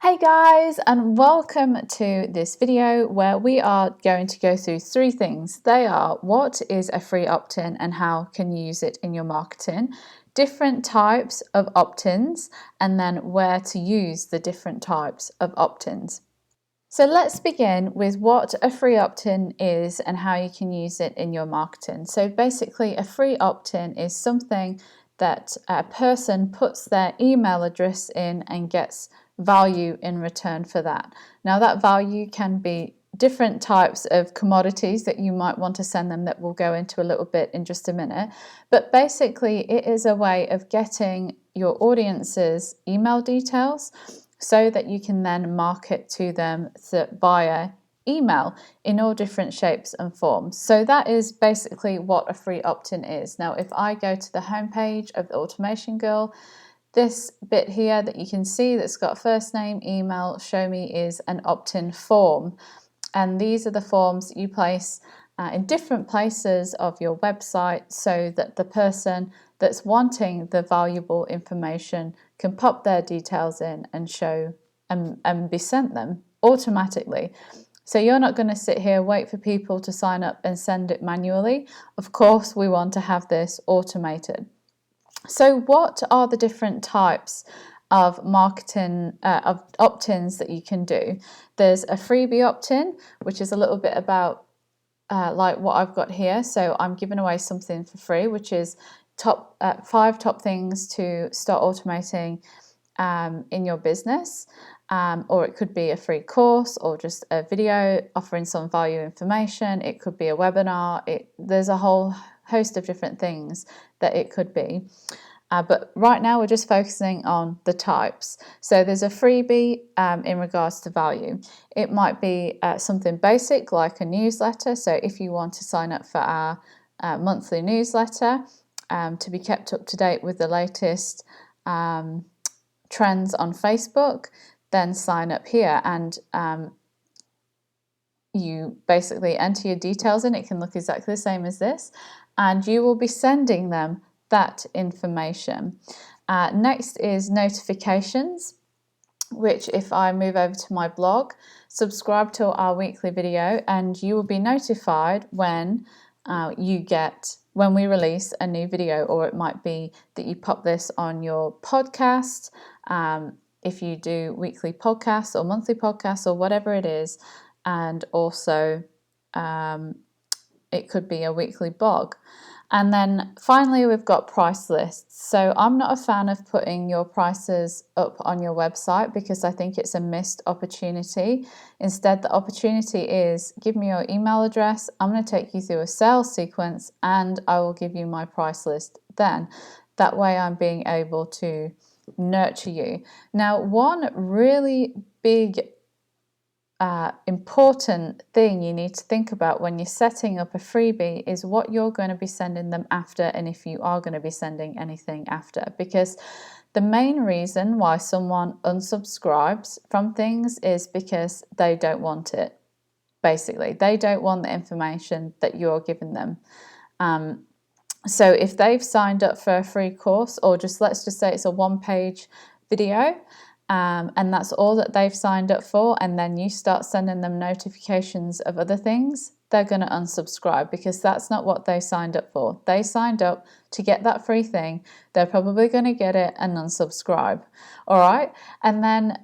Hey guys, and welcome to this video where we are going to go through three things. They are: what is a free opt-in and how can you use it in your marketing, different types of opt-ins, and then where to use the different types of opt-ins. So let's begin with what a free opt-in is and how you can use it in your marketing. So basically, a free opt-in is something that a person puts their email address in and gets value in return for that. Now, that value can be different types of commodities that you might want to send them, that we'll go into a little bit in just a minute. But basically, it is a way of getting your audience's email details so that you can then market to them via email in all different shapes and forms. So that is basically what a free opt-in is. Now, if I go to the homepage of the Automation Girl, this bit here that you can see that's got first name, email, show me is an opt-in form. And these are the forms that you place in different places of your website so that the person that's wanting the valuable information can pop their details in and show and be sent them automatically. So you're not going to sit here, wait for people to sign up and send it manually. Of course, we want to have this automated. So what are the different types of marketing of opt-ins that you can do? There's a freebie opt-in, which is a little bit about like what I've got here. So I'm giving away something for free, which is 5 top things to start automating in your business. Or it could be a free course or just a video offering some value information. It could be a webinar. There's a whole host of different things that it could be. But right now we're just focusing on the types. So there's a freebie in regards to value. It might be something basic like a newsletter. So if you want to sign up for our monthly newsletter to be kept up to date with the latest trends on Facebook, then sign up here and you basically enter your details in. It can look exactly the same as this, and you will be sending them that information. Next is notifications, which if I move over to my blog, subscribe to our weekly video and you will be notified when when we release a new video, or it might be that you pop this on your podcast. If you do weekly podcasts or monthly podcasts or whatever it is, and also it could be a weekly blog. And then finally, we've got price lists. So I'm not a fan of putting your prices up on your website because I think it's a missed opportunity. Instead, the opportunity is give me your email address. I'm going to take you through a sales sequence and I will give you my price list then. That way I'm being able to nurture you. Now, one really big important thing you need to think about when you're setting up a freebie is what you're going to be sending them after, and if you are going to be sending anything after, because the main reason why someone unsubscribes from things is because they don't want it. Basically, they don't want the information that you're giving them. So if they've signed up for a free course, or let's just say it's a one-page video, and that's all that they've signed up for, and then you start sending them notifications of other things, they're going to unsubscribe because that's not what they signed up for. They signed up to get that free thing. They're probably going to get it and unsubscribe. All right. And then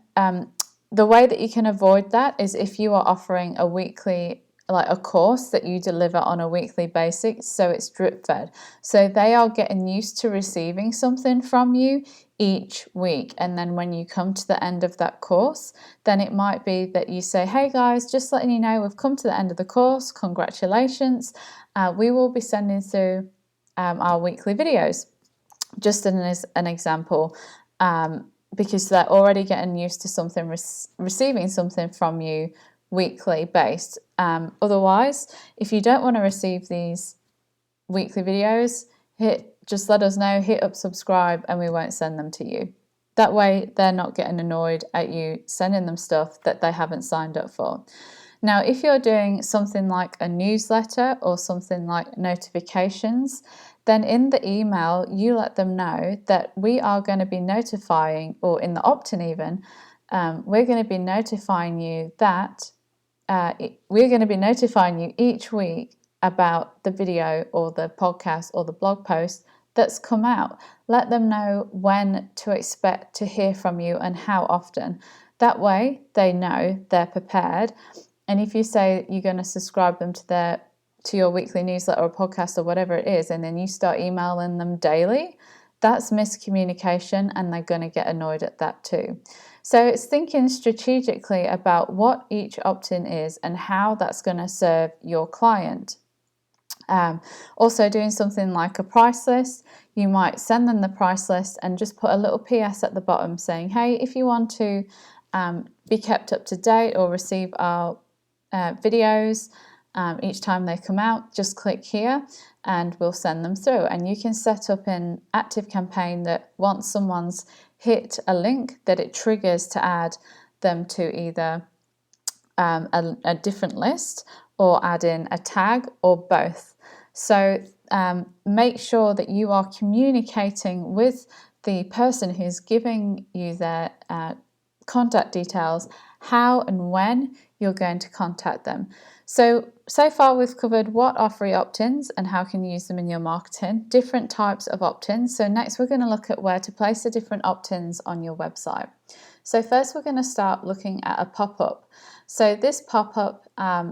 the way that you can avoid that is if you are offering a weekly, like a course that you deliver on a weekly basis, so it's drip fed. So they are getting used to receiving something from you each week. And then when you come to the end of that course, then it might be that you say, hey guys, just letting you know, we've come to the end of the course. Congratulations. We will be sending through our weekly videos. Just as an example, because they're already getting used to something, receiving something from you weekly based. Otherwise, if you don't want to receive these weekly videos, just let us know, hit up subscribe, and we won't send them to you. That way they're not getting annoyed at you sending them stuff that they haven't signed up for. Now, if you're doing something like a newsletter or something like notifications, then in the email, you let them know that we are going to be notifying, or in the opt-in even, we're going to be notifying you that we're going to be notifying you each week about the video or the podcast or the blog post that's come out. Let them know when to expect to hear from you and how often. That way they know, they're prepared. And if you say you're going to subscribe them to your weekly newsletter or podcast or whatever it is, and then you start emailing them daily, that's miscommunication, and they're going to get annoyed at that too. So it's thinking strategically about what each opt-in is and how that's going to serve your client. Also doing something like a price list, you might send them the price list and just put a little PS at the bottom saying, hey, if you want to be kept up to date or receive our videos each time they come out, just click here and we'll send them through. And you can set up in ActiveCampaign that once someone's hit a link, that it triggers to add them to either a different list or add in a tag or both. So make sure that you are communicating with the person who's giving you their contact details, how and when you're going to contact them. So far we've covered what are free opt-ins and how can you use them in your marketing, different types of opt-ins. So next we're going to look at where to place the different opt-ins on your website. So first we're going to start looking at a pop-up. So this pop-up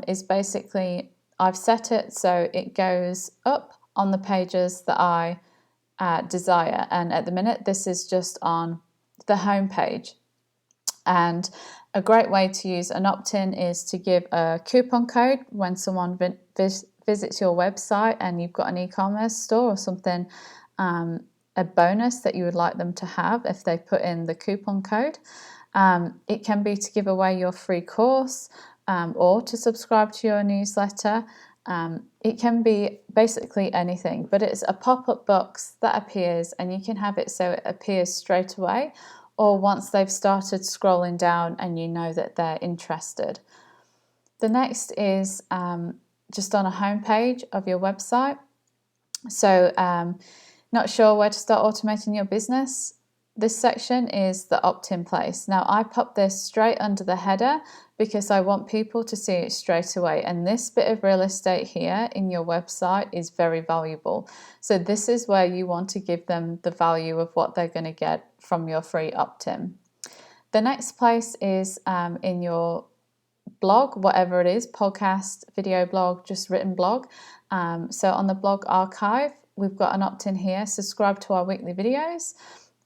is basically, I've set it so it goes up on the pages that I desire. And at the minute, this is just on the home page. And a great way to use an opt-in is to give a coupon code when someone visits your website and you've got an e-commerce store or something, a bonus that you would like them to have if they put in the coupon code. It can be to give away your free course or to subscribe to your newsletter. It can be basically anything, but it's a pop-up box that appears and you can have it so it appears straight away or once they've started scrolling down and you know that they're interested. The next is just on a home page of your website. So not sure where to start automating your business? This section is the opt-in place. Now I pop this straight under the header because I want people to see it straight away. And this bit of real estate here in your website is very valuable. So this is where you want to give them the value of what they're going to get from your free opt-in. The next place is in your blog, whatever it is, podcast, video blog, just written blog. So on the blog archive, we've got an opt-in here, subscribe to our weekly videos.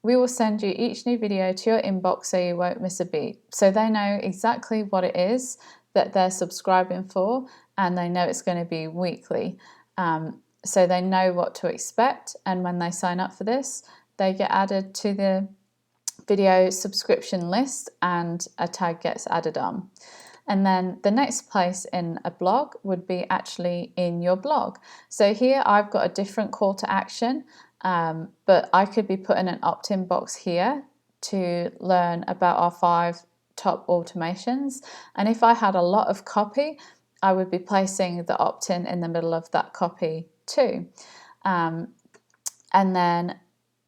We will send you each new video to your inbox so you won't miss a beat. So they know exactly what it is that they're subscribing for and they know it's going to be weekly. So they know what to expect, and when they sign up for this, they get added to the video subscription list and a tag gets added on. And then the next place in a blog would be actually in your blog. So here I've got a different call to action, but I could be putting an opt-in box here to learn about our 5 top automations. And if I had a lot of copy, I would be placing the opt-in in the middle of that copy too. And then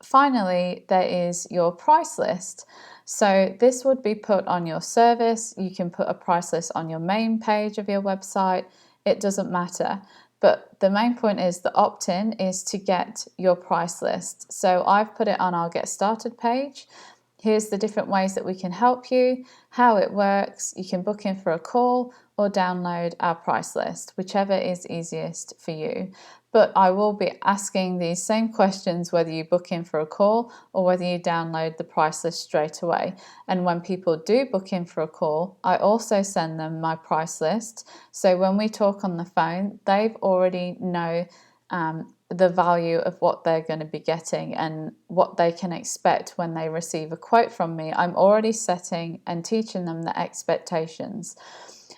finally, there is your price list. So this would be put on your service. You can put a price list on your main page of your website. It doesn't matter. But the main point is the opt-in is to get your price list. So I've put it on our Get Started page. Here's the different ways that we can help you, how it works. You can book in for a call or download our price list, whichever is easiest for you. But I will be asking these same questions whether you book in for a call or whether you download the price list straight away. And when people do book in for a call, I also send them my price list. So when we talk on the phone, they've already know the value of what they're going to be getting and what they can expect when they receive a quote from me. I'm already setting and teaching them the expectations.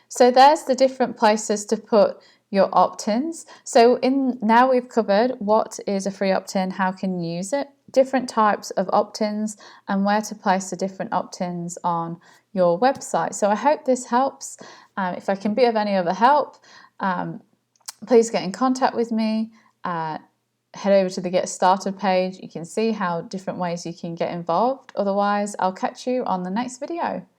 So there's the different places to put your opt-ins. So now we've covered what is a free opt-in, how can you use it, different types of opt-ins, and where to place the different opt-ins on your website. So I hope this helps. If I can be of any other help, please get in contact with me. Head over to the Get Started page. You can see how different ways you can get involved. Otherwise, I'll catch you on the next video.